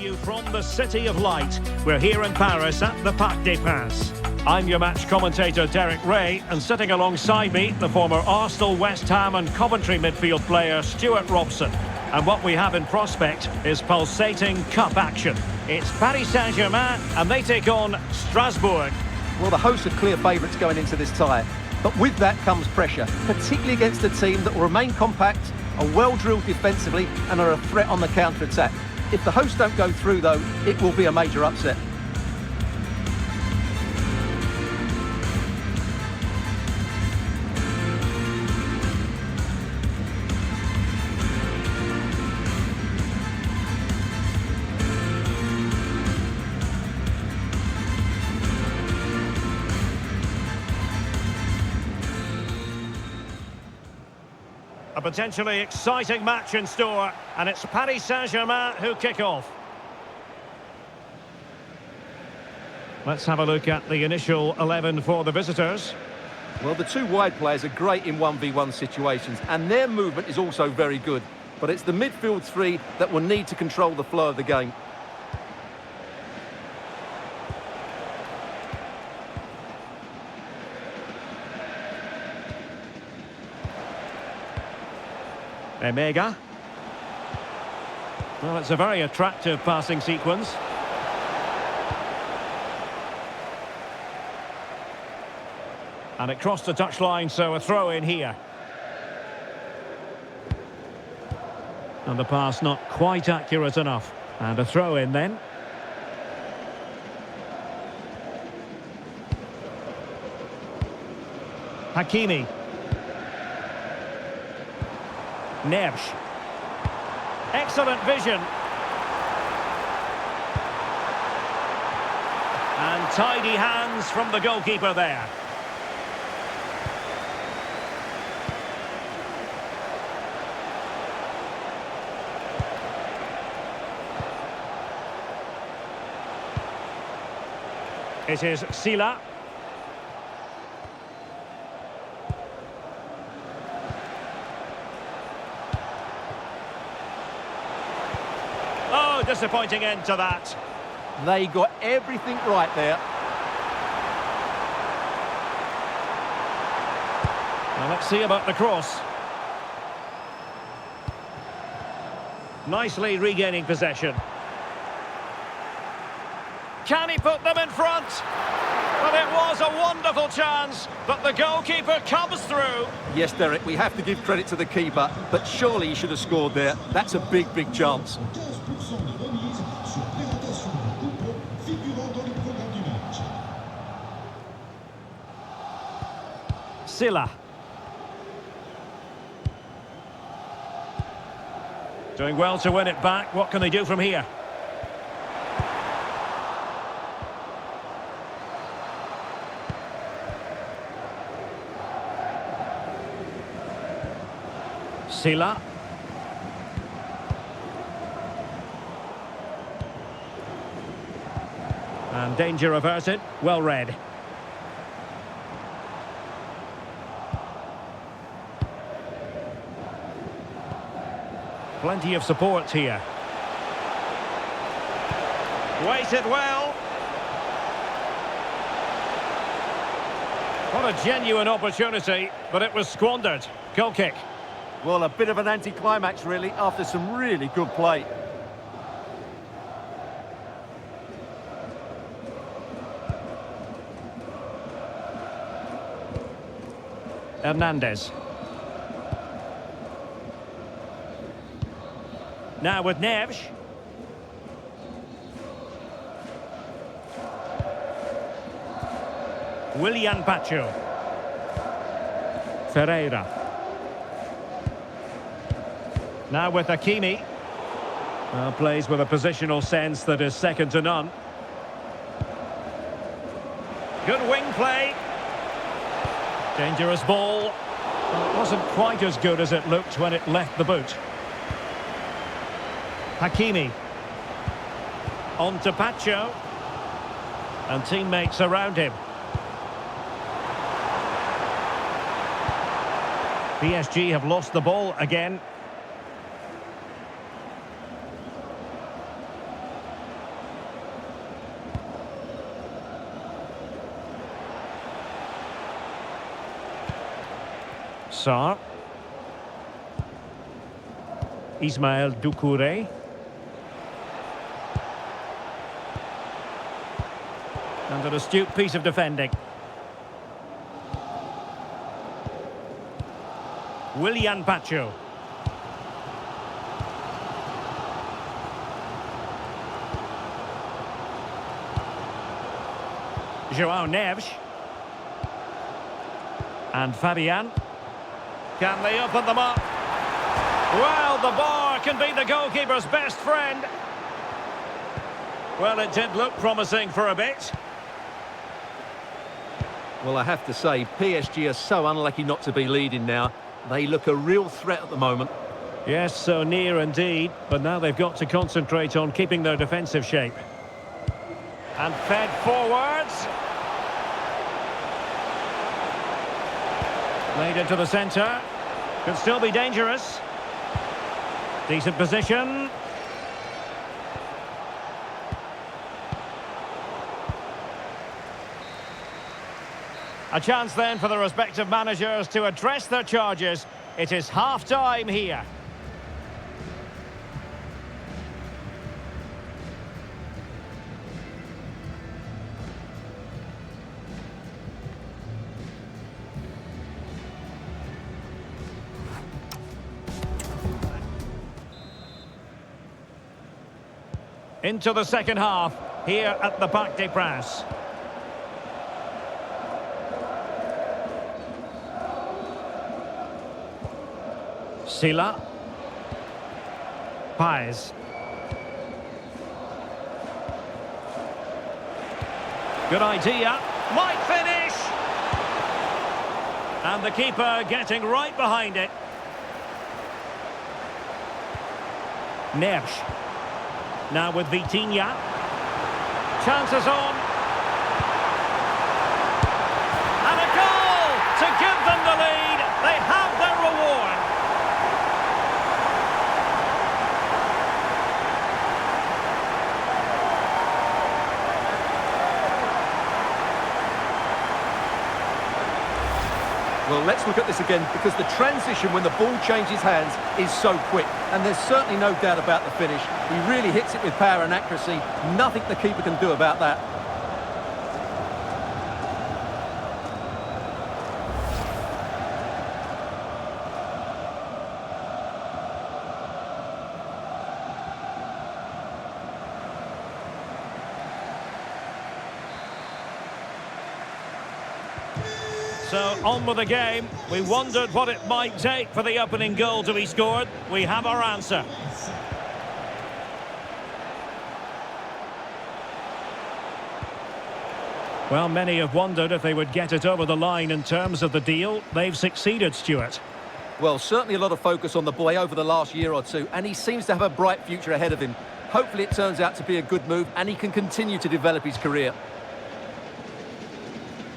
You from the City of Light. We're here in Paris at the Parc des Princes. I'm your match commentator Derek Ray, and sitting alongside me, the former Arsenal, West Ham and Coventry midfield player Stuart Robson. And what we have in prospect is pulsating cup action. It's Paris Saint-Germain and they take on Strasbourg. Well, the hosts are clear favourites going into this tie, but with that comes pressure, particularly against a team that will remain compact, are well drilled defensively and are a threat on the counter-attack. If the hosts don't go through, though, it will be a major upset. A potentially exciting match in store, and it's Paris Saint-Germain who kick off. Let's have a look at the initial 11 for the visitors. Well, the two wide players are great in 1v1 situations, and their movement is also very good. But it's the midfield three that will need to control the flow of the game. Emega. Well, it's a very attractive passing sequence. And it crossed the touchline, so a throw in here. And the pass not quite accurate enough. And a throw in then. Hakimi. Neves. Excellent vision. And tidy hands from the goalkeeper there. It is Sila. Oh, disappointing end to that. They got everything right there. Now let's see about the cross. Nicely regaining possession. Can he put them in front? Well, it was a wonderful chance, but the goalkeeper comes through. Yes, Derek, we have to give credit to the keeper, but surely he should have scored there. That's a big, big chance. Sila. Doing well to win it back. What can they do from here? Sila. And danger averted. Well read. Plenty of support here. Waited well. What a genuine opportunity, but it was squandered. Goal kick. Well, a bit of an anticlimax, really, after some really good play. Hernandez. Now with Neves. Willian Pacho. Ferreira. Now with Hakimi. Plays with a positional sense that is second to none. Good wing play. Dangerous ball. Well, it wasn't quite as good as it looked when it left the boot. Hakimi. On to Pacho. And teammates around him. PSG have lost the ball again. Sarr. Ismail Doucouré. And an astute piece of defending. Willian Pacho. João Neves. And Fabian. Can they open them up? Well, the bar can be the goalkeeper's best friend. Well, it did look promising for a bit. Well, I have to say, PSG are so unlucky not to be leading now. They look a real threat at the moment. Yes, so near indeed. But now they've got to concentrate on keeping their defensive shape. And fed forwards. Played into the centre. Could still be dangerous. Decent position. A chance then for the respective managers to address their charges. It is half-time here. Into the second half, here at the Parc des Princes. Silla. Paes. Good idea. Might finish. And the keeper getting right behind it. Neves. Now with Vitinha. Chances on. And a goal to give them the lead. They have their reward. Well, let's look at this again, because the transition when the ball changes hands is so quick. And there's certainly no doubt about the finish. He really hits it with power and accuracy. Nothing the keeper can do about that. So, on with the game. We wondered what it might take for the opening goal to be scored. We have our answer. Well, many have wondered if they would get it over the line in terms of the deal. They've succeeded, Stuart. Well, certainly a lot of focus on the boy over the last year or two, and he seems to have a bright future ahead of him. Hopefully it turns out to be a good move, and he can continue to develop his career.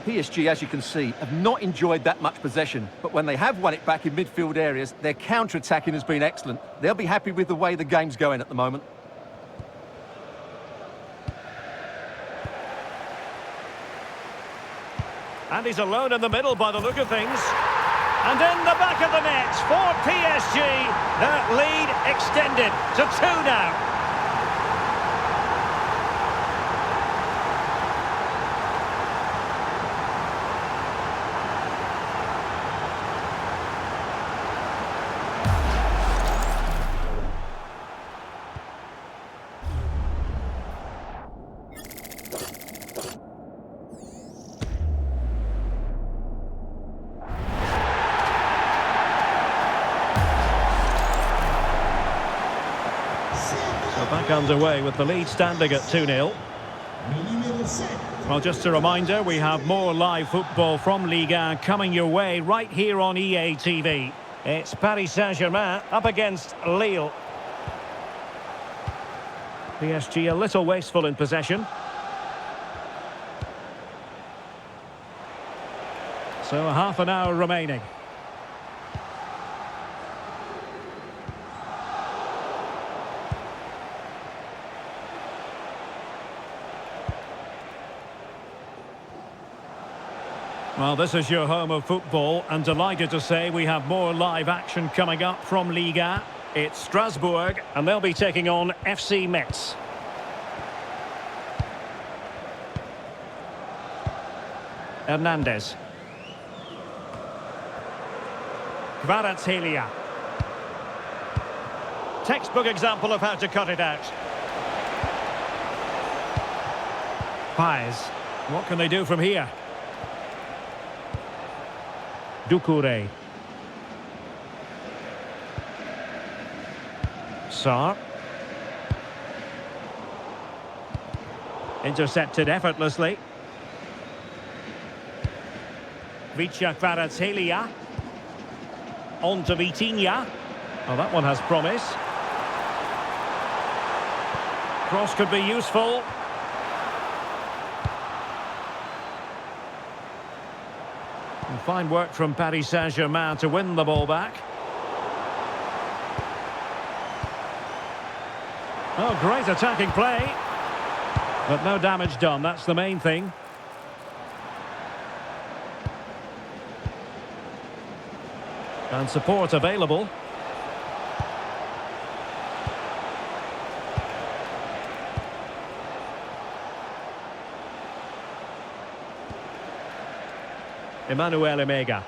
PSG, as you can see, have not enjoyed that much possession, but when they have won it back in midfield areas, their counter-attacking has been excellent. They'll be happy with the way the game's going at the moment. And he's alone in the middle by the look of things. And in the back of the net for PSG, that lead extended to 2 now. Back underway with the lead standing at 2-0. Well, just a reminder, we have more live football from Ligue 1 coming your way right here on EA TV. It's Paris Saint-Germain up against Lille. PSG a little wasteful in possession. So half an hour remaining. Well, this is your home of football, and delighted to say we have more live action coming up from Liga. It's Strasbourg, and they'll be taking on FC Metz. Hernandez. Kvaratskhelia. Textbook example of how to cut it out. Paez. What can they do from here? Doucouré. Sarr. Intercepted effortlessly. Vicha Kvaratskhelia. On to Vitinha. Oh, that one has promise. Cross could be useful. And fine work from Paris Saint-Germain to win the ball back. Oh, great attacking play. But no damage done, that's the main thing. And support available. Emmanuel Emega.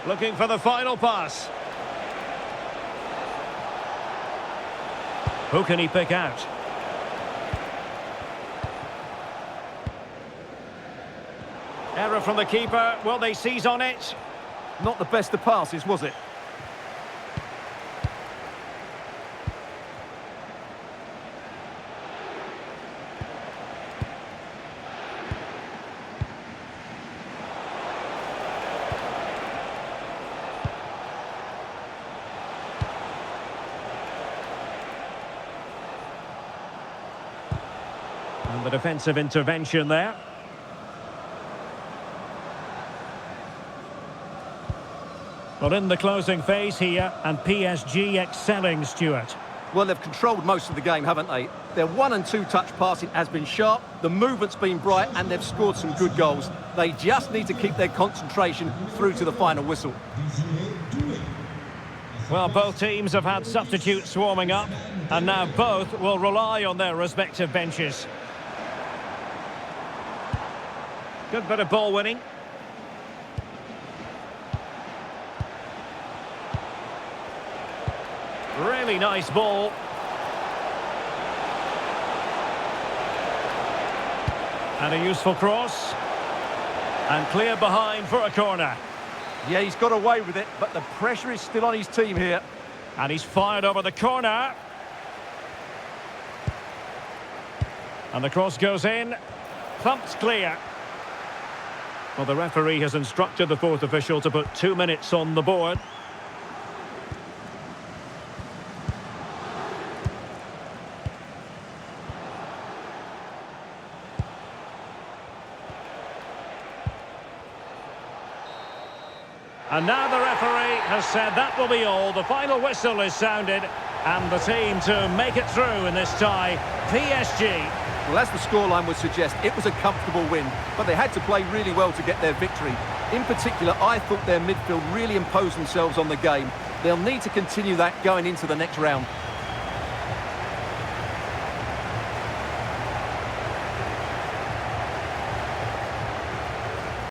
Looking for the final pass. Who can he pick out? Error from the keeper. Will they seize on it? Not the best of passes, was it? And the defensive intervention there. Well, in the closing phase here, and PSG excelling, Stuart. Well, they've controlled most of the game, haven't they? Their 1- and 2-touch passing has been sharp, the movement's been bright, and they've scored some good goals. They just need to keep their concentration through to the final whistle. Well, both teams have had substitutes warming up, and now both will rely on their respective benches. Good bit of ball winning. Really nice ball. And a useful cross. And clear behind for a corner. Yeah, he's got away with it, but the pressure is still on his team here. And he's fired over the corner. And the cross goes in. Thumped clear. Well, the referee has instructed the fourth official to put 2 minutes on the board. And now the referee has said that will be all. The final whistle is sounded, and the team to make it through in this tie, PSG. Well, as the scoreline would suggest, it was a comfortable win, but they had to play really well to get their victory. In particular, I thought their midfield really imposed themselves on the game. They'll need to continue that going into the next round.